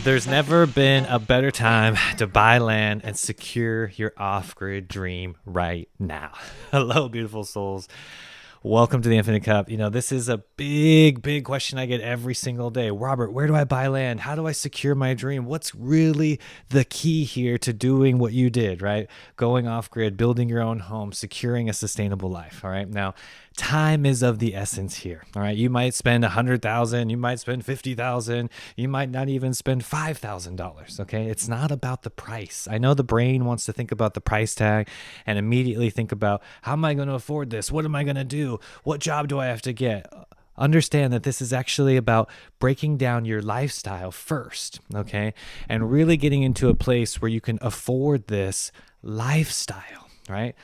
There's never been a better time to buy land and secure your off-grid dream right now. Hello, beautiful souls. Welcome to the Infinite Cup. This is a big question I get every single day. Robert, where do I buy land? How do I secure my dream? What's really the key here to doing what you did, right? Going off grid, building your own home, securing a sustainable life. All right. Now, time is of the essence here. All right. You might spend $100,000, you might spend $50,000, you might not even spend $5,000. Okay. It's not about the price. I know the brain wants to think about the price tag and immediately think about, how am I going to afford this? What am I going to do? What job do I have to get? Understand that this is actually about breaking down your lifestyle first, okay? And really getting into a place where you can afford this lifestyle, right?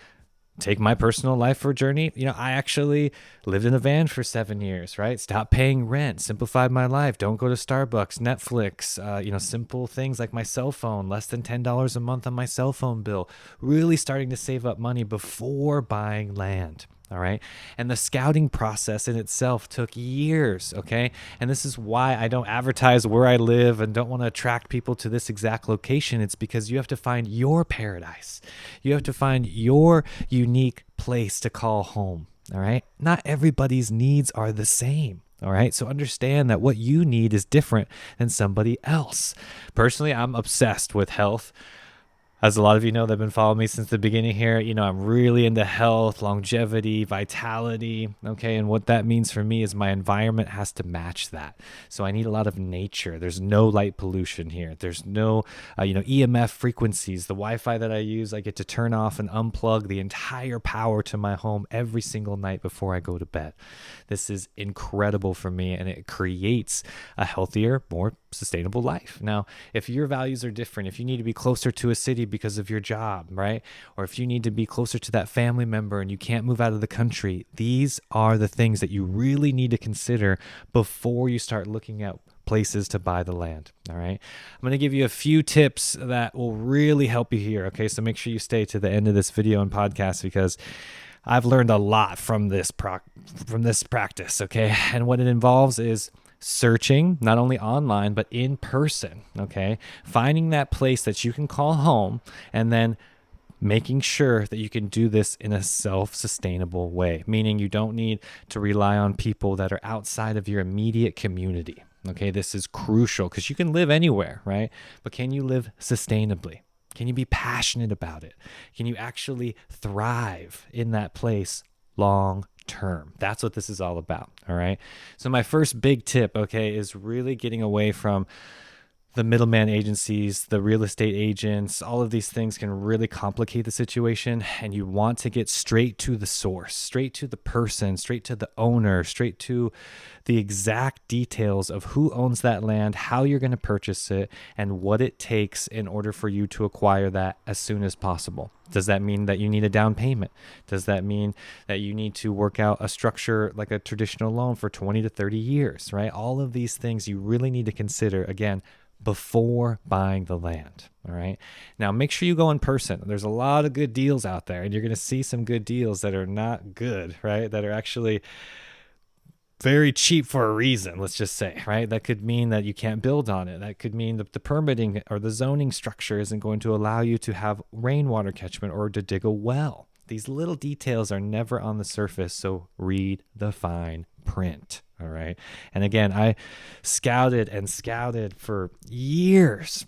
Take my personal life for a journey. I actually lived in a van for 7 years, right? Stopped paying rent, simplified my life. Don't go to Starbucks, Netflix, simple things like my cell phone, less than $10 a month on my cell phone bill. Really starting to save up money before buying land. All right. And the scouting process in itself took years. Okay. And this is why I don't advertise where I live and don't want to attract people to this exact location. It's because you have to find your paradise. You have to find your unique place to call home. All right. Not everybody's needs are the same. All right. So understand that what you need is different than somebody else. Personally, I'm obsessed with health. As a lot of you know that have been following me since the beginning here, I'm really into health, longevity, vitality, okay? And what that means for me is my environment has to match that. So I need a lot of nature. There's no light pollution here. There's no, EMF frequencies. The Wi-Fi that I use, I get to turn off and unplug the entire power to my home every single night before I go to bed. This is incredible for me, and it creates a healthier, more sustainable life. Now, if your values are different, if you need to be closer to a city because of your job, right? Or if you need to be closer to that family member and you can't move out of the country, these are the things that you really need to consider before you start looking at places to buy the land. All right. I'm going to give you a few tips that will really help you here. Okay. So make sure you stay to the end of this video and podcast because I've learned a lot from this practice. Okay. And what it involves is searching not only online but in person, okay? Finding that place that you can call home and then making sure that you can do this in a self-sustainable way, meaning you don't need to rely on people that are outside of your immediate community, okay? This is crucial because you can live anywhere, right? But can you live sustainably? Can you be passionate about it? Can you actually thrive in that place long term? That's what this is all about. All right. So my first big tip, okay, is really getting away from the middleman agencies, the real estate agents. All of these things can really complicate the situation, and you want to get straight to the source, straight to the person, straight to the owner, straight to the exact details of who owns that land, how you're going to purchase it, and what it takes in order for you to acquire that as soon as possible. Does that mean that you need a down payment? Does that mean that you need to work out a structure like a traditional loan for 20 to 30 years, right? All of these things you really need to consider, again, before buying the land. All right. Now, make sure you go in person. There's a lot of good deals out there, and you're going to see some good deals that are not good, right? That are actually very cheap for a reason, let's just say, right? That could mean that you can't build on it. That could mean that the permitting or the zoning structure isn't going to allow you to have rainwater catchment or to dig a well. These little details are never on the surface, so read the fine print. All right. And again, I scouted for years.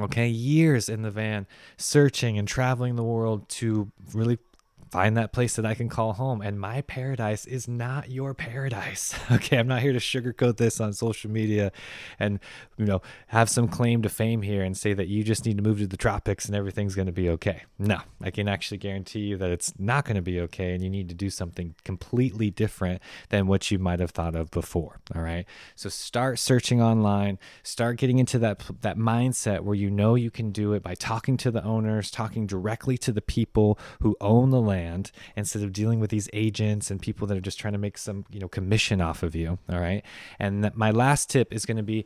Okay. Years in the van, searching and traveling the world to really find that place that I can call home. And my paradise is not your paradise. Okay. I'm not here to sugarcoat this on social media and, have some claim to fame here and say that you just need to move to the tropics and everything's going to be okay. No, I can actually guarantee you that it's not going to be okay. And you need to do something completely different than what you might have thought of before. All right. So start searching online, start getting into that mindset where you can do it by talking to the owners, talking directly to the people who own the land instead of dealing with these agents and people that are just trying to make some, commission off of you. All right. And my last tip is going to be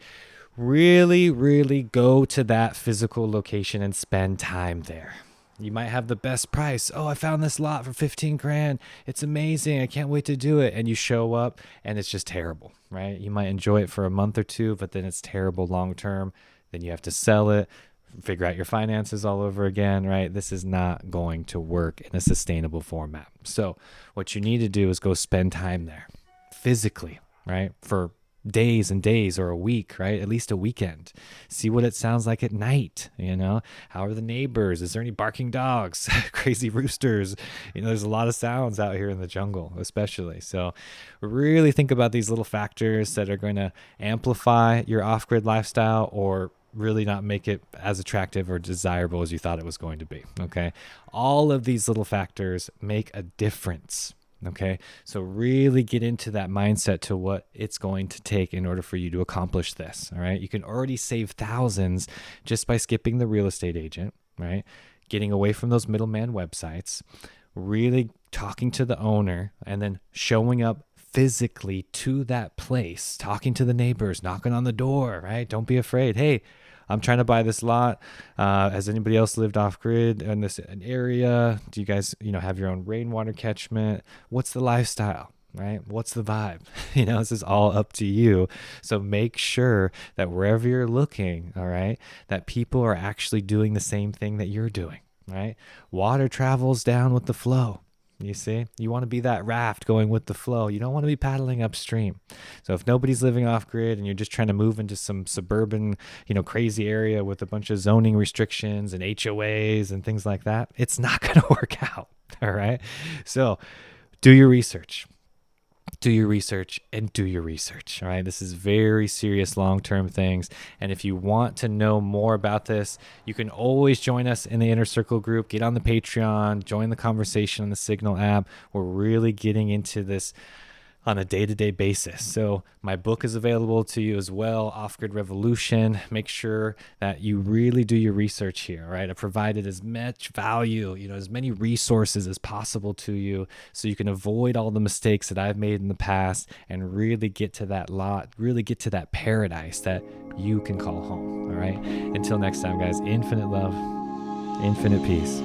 really, really go to that physical location and spend time there. You might have the best price. Oh, I found this lot for 15 grand. It's amazing. I can't wait to do it. And you show up and it's just terrible, right? You might enjoy it for a month or two, but then it's terrible long term. Then you have to sell it, figure out your finances all over again, right? This is not going to work in a sustainable format. So, what you need to do is go spend time there physically, right? For days and days or a week, right? At least a weekend. See what it sounds like at night, How are the neighbors? Is there any barking dogs, crazy roosters? There's a lot of sounds out here in the jungle, especially. So really think about these little factors that are going to amplify your off-grid lifestyle or really not make it as attractive or desirable as you thought it was going to be, okay? All of these little factors make a difference. Okay, so really get into that mindset to what it's going to take in order for you to accomplish this. All right, you can already save thousands just by skipping the real estate agent, right? Getting away from those middleman websites, really talking to the owner, and then showing up physically to that place, talking to the neighbors, knocking on the door, right? Don't be afraid. Hey, I'm trying to buy this lot. Has anybody else lived off grid in this area? Do you guys, have your own rainwater catchment? What's the lifestyle, right? What's the vibe? This is all up to you. So make sure that wherever you're looking, all right, that people are actually doing the same thing that you're doing, right? Water travels down with the flow. You see, you want to be that raft going with the flow. You don't want to be paddling upstream. So if nobody's living off grid and you're just trying to move into some suburban, crazy area with a bunch of zoning restrictions and HOAs and things like that, it's not going to work out. All right. So do your research. Do your research and do your research. All right. This is very serious long-term things. And if you want to know more about this, you can always join us in the Inner Circle group, get on the Patreon, join the conversation on the Signal app. We're really getting into this on a day-to-day basis. So my book is available to you as well, Off-Grid Revolution. Make sure that you really do your research here, right? I've provided as much value, as many resources as possible to you so you can avoid all the mistakes that I've made in the past and really get to that lot, really get to that paradise that you can call home, all right? Until next time, guys, infinite love, infinite peace.